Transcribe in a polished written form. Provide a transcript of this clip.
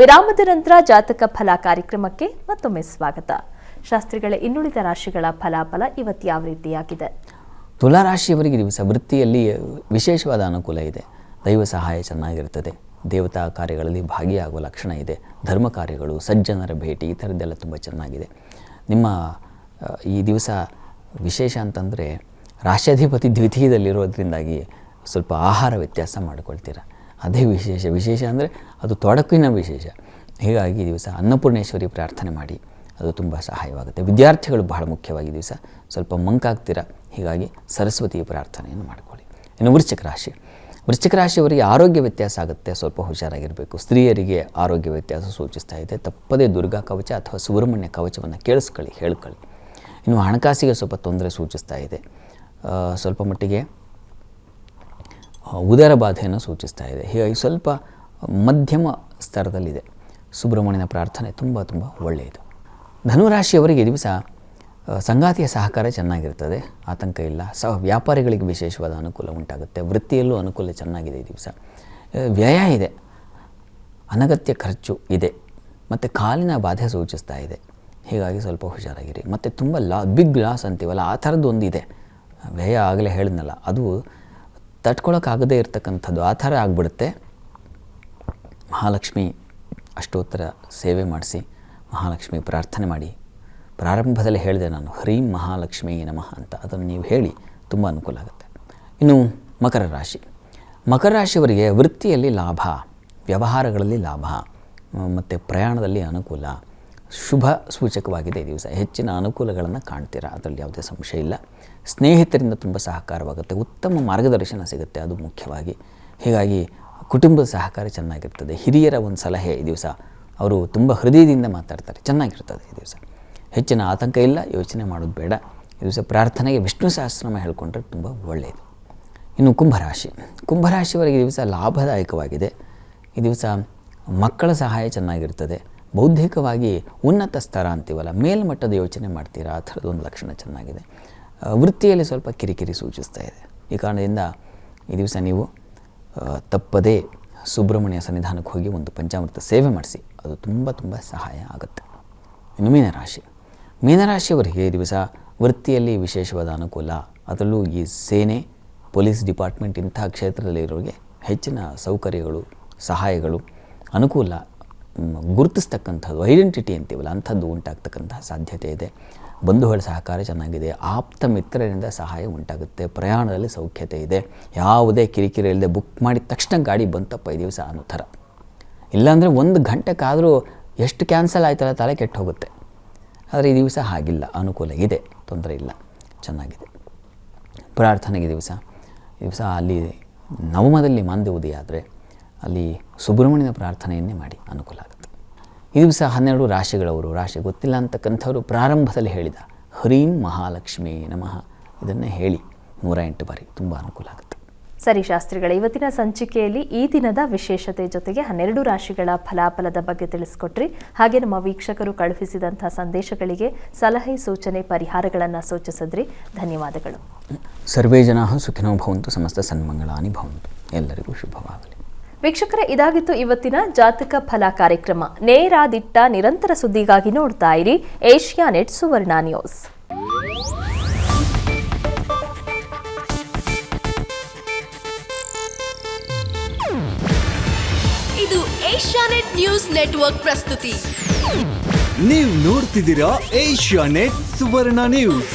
ವಿರಾಮದ ನಂತರ ಜಾತಕ ಫಲ ಕಾರ್ಯಕ್ರಮಕ್ಕೆ ಮತ್ತೊಮ್ಮೆ ಸ್ವಾಗತ. ಶಾಸ್ತ್ರಿಗಳೇ, ಇನ್ನುಳಿದ ರಾಶಿಗಳ ಫಲಾಫಲ ಇವತ್ತು ಯಾವ ರೀತಿಯಾಗಿದೆ? ತುಲಾ ರಾಶಿಯವರಿಗೆ ದಿವಸ ವೃತ್ತಿಯಲ್ಲಿ ವಿಶೇಷವಾದ ಅನುಕೂಲ ಇದೆ. ದೈವ ಸಹಾಯ ಚೆನ್ನಾಗಿರ್ತದೆ. ದೇವತಾ ಕಾರ್ಯಗಳಲ್ಲಿ ಭಾಗಿಯಾಗುವ ಲಕ್ಷಣ ಇದೆ. ಧರ್ಮ ಕಾರ್ಯಗಳು, ಸಜ್ಜನರ ಭೇಟಿ, ಈ ಥರದ್ದೆಲ್ಲ ತುಂಬ ಚೆನ್ನಾಗಿದೆ. ನಿಮ್ಮ ಈ ದಿವಸ ವಿಶೇಷ ಅಂತಂದರೆ ರಾಷ್ಟ್ರಾಧಿಪತಿ ದ್ವಿತೀಯದಲ್ಲಿರೋದ್ರಿಂದಾಗಿ ಸ್ವಲ್ಪ ಆಹಾರ ವ್ಯತ್ಯಾಸ ಮಾಡಿಕೊಳ್ತೀರ. ಅದೇ ವಿಶೇಷ ಅಂದರೆ ಅದು ತೊಡಕಿನ ವಿಶೇಷ. ಹೀಗಾಗಿ ಈ ದಿವಸ ಅನ್ನಪೂರ್ಣೇಶ್ವರಿ ಪ್ರಾರ್ಥನೆ ಮಾಡಿ, ಅದು ತುಂಬ ಸಹಾಯವಾಗುತ್ತೆ. ವಿದ್ಯಾರ್ಥಿಗಳು ಬಹಳ ಮುಖ್ಯವಾಗಿ ದಿವಸ ಸ್ವಲ್ಪ ಮಂಕಾಗ್ತೀರ. ಹೀಗಾಗಿ ಸರಸ್ವತಿಯ ಪ್ರಾರ್ಥನೆಯನ್ನು ಮಾಡಿಕೊಳ್ಳಿ. ಇನ್ನು ವೃಶ್ಚಿಕ ರಾಶಿಯವರಿಗೆ ಆರೋಗ್ಯ ವ್ಯತ್ಯಾಸ ಆಗುತ್ತೆ, ಸ್ವಲ್ಪ ಹುಷಾರಾಗಿರಬೇಕು. ಸ್ತ್ರೀಯರಿಗೆ ಆರೋಗ್ಯ ವ್ಯತ್ಯಾಸ ಸೂಚಿಸ್ತಾ ಇದೆ. ತಪ್ಪದೇ ದುರ್ಗಾ ಕವಚ ಅಥವಾ ಸುಬ್ರಹ್ಮಣ್ಯ ಕವಚವನ್ನು ಹೇಳ್ಕೊಳ್ಳಿ. ಇನ್ನು ಹಣಕಾಸಿಗೆ ಸ್ವಲ್ಪ ತೊಂದರೆ ಸೂಚಿಸ್ತಾ ಇದೆ. ಸ್ವಲ್ಪ ಮಟ್ಟಿಗೆ ಉದರ ಬಾಧೆಯನ್ನು ಸೂಚಿಸ್ತಾ ಇದೆ. ಹೀಗಾಗಿ ಸ್ವಲ್ಪ ಮಧ್ಯಮ ಸ್ತರದಲ್ಲಿದೆ. ಸುಬ್ರಹ್ಮಣ್ಯನ ಪ್ರಾರ್ಥನೆ ತುಂಬ ಒಳ್ಳೆಯದು. ಧನುರಾಶಿಯವರಿಗೆ ದಿವಸ ಸಂಗಾತಿಯ ಸಹಕಾರ ಚೆನ್ನಾಗಿರ್ತದೆ, ಆತಂಕ ಇಲ್ಲ. ವ್ಯಾಪಾರಿಗಳಿಗೆ ವಿಶೇಷವಾದ ಅನುಕೂಲ ಉಂಟಾಗುತ್ತೆ. ವೃತ್ತಿಯಲ್ಲೂ ಅನುಕೂಲ ಚೆನ್ನಾಗಿದೆ. ಈ ದಿವಸ ವ್ಯಯ ಇದೆ, ಅನಗತ್ಯ ಖರ್ಚು ಇದೆ, ಮತ್ತು ಕಾಲಿನ ಬಾಧೆ ಸೂಚಿಸ್ತಾ ಇದೆ. ಹೀಗಾಗಿ ಸ್ವಲ್ಪ ಹುಷಾರಾಗಿರಿ. ಮತ್ತು ತುಂಬ ಬಿಗ್ ಲಾಸ್ ಅಂತೀವಲ್ಲ, ಆ ಥರದ್ದು ಒಂದಿದೆ. ವ್ಯಯ ಆಗಲೇ ಹೇಳಿದ್ನಲ್ಲ, ಅದು ತಡ್ಕೊಳಕ್ಕಾಗದೇ ಇರತಕ್ಕಂಥದ್ದು, ಆ ಥರ ಆಗಿಬಿಡುತ್ತೆ. ಮಹಾಲಕ್ಷ್ಮಿ ಅಷ್ಟೋತ್ತರ ಸೇವೆ ಮಾಡಿಸಿ, ಮಹಾಲಕ್ಷ್ಮಿ ಪ್ರಾರ್ಥನೆ ಮಾಡಿ. ಪ್ರಾರಂಭದಲ್ಲಿ ಹೇಳಿದೆ ನಾನು, ಹ್ರೀಂ ಮಹಾಲಕ್ಷ್ಮೀ ನಮಃ ಅಂತ. ಅದನ್ನು ನೀವು ಹೇಳಿ, ತುಂಬ ಅನುಕೂಲ ಆಗುತ್ತೆ. ಇನ್ನು ಮಕರ ರಾಶಿಯವರಿಗೆ ವೃತ್ತಿಯಲ್ಲಿ ಲಾಭ, ವ್ಯವಹಾರಗಳಲ್ಲಿ ಲಾಭ ಮತ್ತು ಪ್ರಯಾಣದಲ್ಲಿ ಅನುಕೂಲ, ಶುಭ ಸೂಚಕವಾಗಿದೆ. ಈ ದಿವಸ ಹೆಚ್ಚಿನ ಅನುಕೂಲಗಳನ್ನು ಕಾಣ್ತೀರಾ, ಅದರಲ್ಲಿ ಯಾವುದೇ ಸಂಶಯ ಇಲ್ಲ. ಸ್ನೇಹಿತರಿಂದ ತುಂಬ ಸಹಕಾರವಾಗುತ್ತೆ, ಉತ್ತಮ ಮಾರ್ಗದರ್ಶನ ಸಿಗುತ್ತೆ, ಅದು ಮುಖ್ಯವಾಗಿ. ಹೀಗಾಗಿ ಕುಟುಂಬದ ಸಹಕಾರ ಚೆನ್ನಾಗಿರ್ತದೆ. ಹಿರಿಯರ ಒಂದು ಸಲಹೆ ಈ ದಿವಸ, ಅವರು ತುಂಬ ಹೃದಯದಿಂದ ಮಾತಾಡ್ತಾರೆ, ಚೆನ್ನಾಗಿರ್ತದೆ. ಈ ದಿವಸ ಹೆಚ್ಚಿನ ಆತಂಕ ಇಲ್ಲ, ಯೋಚನೆ ಮಾಡೋದು ಬೇಡ. ಈ ದಿವಸ ಪ್ರಾರ್ಥನೆಗೆ ವಿಷ್ಣು ಸಹಸ್ರನಾಮ ಹೇಳಿಕೊಂಡ್ರೆ ತುಂಬ ಒಳ್ಳೆಯದು. ಇನ್ನು ಕುಂಭರಾಶಿಯವರಿಗೆ ಈ ದಿವಸ ಲಾಭದಾಯಕವಾಗಿದೆ. ಈ ದಿವಸ ಮಕ್ಕಳ ಸಹಾಯ ಚೆನ್ನಾಗಿರ್ತದೆ. ಬೌದ್ಧಿಕವಾಗಿ ಉನ್ನತ ಸ್ತರ ಅಂತೀವಲ್ಲ, ಮೇಲ್ಮಟ್ಟದ ಯೋಚನೆ ಮಾಡ್ತೀರಾ, ಆ ಥರದೊಂದು ಲಕ್ಷಣ ಚೆನ್ನಾಗಿದೆ. ವೃತ್ತಿಯಲ್ಲಿ ಸ್ವಲ್ಪ ಕಿರಿಕಿರಿ ಸೂಚಿಸ್ತಾ ಇದೆ. ಈ ಕಾರಣದಿಂದ ಈ ದಿವಸ ನೀವು ತಪ್ಪದೇ ಸುಬ್ರಹ್ಮಣ್ಯ ಸನ್ನಿಧಾನಕ್ಕೆ ಹೋಗಿ ಒಂದು ಪಂಚಾಮೃತ ಸೇವೆ ಮಾಡಿಸಿ, ಅದು ತುಂಬ ಸಹಾಯ ಆಗುತ್ತೆ. ಇನ್ನು ಮೀನರಾಶಿಯವರಿಗೆ ಈ ದಿವಸ ವೃತ್ತಿಯಲ್ಲಿ ವಿಶೇಷವಾದ ಅನುಕೂಲ, ಅದರಲ್ಲೂ ಈ ಸೇನೆ, ಪೊಲೀಸ್ ಡಿಪಾರ್ಟ್ಮೆಂಟ್ ಇಂಥ ಕ್ಷೇತ್ರದಲ್ಲಿರೋರಿಗೆ ಹೆಚ್ಚಿನ ಸೌಕರ್ಯಗಳು, ಸಹಾಯಗಳು, ಅನುಕೂಲ, ಗುರುತಿಸ್ತಕ್ಕಂಥದ್ದು, ಐಡೆಂಟಿಟಿ ಅಂತೀವಲ್ಲ, ಅಂಥದ್ದು ಉಂಟಾಗ್ತಕ್ಕಂತಹ ಸಾಧ್ಯತೆ ಇದೆ. ಬಂಧುಗಳ ಸಹಕಾರ ಚೆನ್ನಾಗಿದೆ. ಆಪ್ತ ಮಿತ್ರರಿಂದ ಸಹಾಯ ಉಂಟಾಗುತ್ತೆ. ಪ್ರಯಾಣದಲ್ಲಿ ಸೌಖ್ಯತೆ ಇದೆ. ಯಾವುದೇ ಕಿರಿಕಿರಿ ಇಲ್ಲದೆ ಬುಕ್ ಮಾಡಿದ ತಕ್ಷಣ ಗಾಡಿ ಬಂತಪ್ಪ ಈ ದಿವಸ ಅನ್ನೋ ಥರ. ಇಲ್ಲಾಂದರೆ 1 ಗಂಟೆಗಾದರೂ ಎಷ್ಟು ಕ್ಯಾನ್ಸಲ್ ಆಯ್ತಲ್ಲ, ತಲೆ ಕೆಟ್ಟು ಹೋಗುತ್ತೆ. ಆದರೆ ಈ ದಿವಸ ಹಾಗಿಲ್ಲ, ಅನುಕೂಲ ಇದೆ, ತೊಂದರೆ ಇಲ್ಲ, ಚೆನ್ನಾಗಿದೆ. ಪ್ರಾರ್ಥನೆಗೆ ಈ ದಿವಸ ಅಲ್ಲಿ ನವಮದಲ್ಲಿ ಮಾಂದ್ಯ ಉದಯ ಆದರೆ ಅಲ್ಲಿ ಸುಬ್ರಹ್ಮಣ್ಯನ ಪ್ರಾರ್ಥನೆಯನ್ನೇ ಮಾಡಿ, ಅನುಕೂಲ ಆಗುತ್ತೆ. ಈ ದಿವಸ 12 ರಾಶಿಗಳವರು, ರಾಶಿ ಗೊತ್ತಿಲ್ಲ ಅಂತಕ್ಕಂಥವ್ರು ಪ್ರಾರಂಭದಲ್ಲಿ ಹೇಳಿದ ಹ್ರೀಂ ಮಹಾಲಕ್ಷ್ಮೀ ನಮಃ ಇದನ್ನೇ ಹೇಳಿ 108 ಬಾರಿ, ತುಂಬ ಅನುಕೂಲ ಆಗುತ್ತೆ. ಸರಿ ಶಾಸ್ತ್ರಿಗಳ, ಇವತ್ತಿನ ಸಂಚಿಕೆಯಲ್ಲಿ ಈ ದಿನದ ವಿಶೇಷತೆ ಜೊತೆಗೆ 12 ರಾಶಿಗಳ ಫಲಾಫಲದ ಬಗ್ಗೆ ತಿಳಿಸ್ಕೊಟ್ರಿ. ಹಾಗೆ ನಮ್ಮ ವೀಕ್ಷಕರು ಕಳುಹಿಸಿದಂಥ ಸಂದೇಶಗಳಿಗೆ ಸಲಹೆ, ಸೂಚನೆ, ಪರಿಹಾರಗಳನ್ನು ಸೂಚಿಸಿದ್ರಿ. ಧನ್ಯವಾದಗಳು. ಸರ್ವೇ ಜನಾಃ ಸುಖಿನೋ ಭವಂತು, ಸಮಸ್ತ ಸನ್ಮಂಗಳಾನಿ ಭವಂತು. ಎಲ್ಲರಿಗೂ ಶುಭವಾಗಲಿ. ವೀಕ್ಷಕರೇ, ಇದಾಗಿತ್ತು ಇವತ್ತಿನ ಜಾತಕ ಫಲ ಕಾರ್ಯಕ್ರಮ. ನೇರ, ದಿಟ್ಟ, ನಿರಂತರ ಸುದ್ದಿಗಾಗಿ ನೋಡ್ತಾ ಇರಿ ಏಷ್ಯಾನೆಟ್ ಸುವರ್ಣ ನ್ಯೂಸ್. ಇದು ಏಷ್ಯಾನೆಟ್ ನ್ಯೂಸ್ ನೆಟ್ವರ್ಕ್ ಪ್ರಸ್ತುತಿ. ನೀವು ನೋಡ್ತಿದ್ದೀರಾ ಏಷ್ಯಾನೆಟ್ ಸುವರ್ಣ ನ್ಯೂಸ್.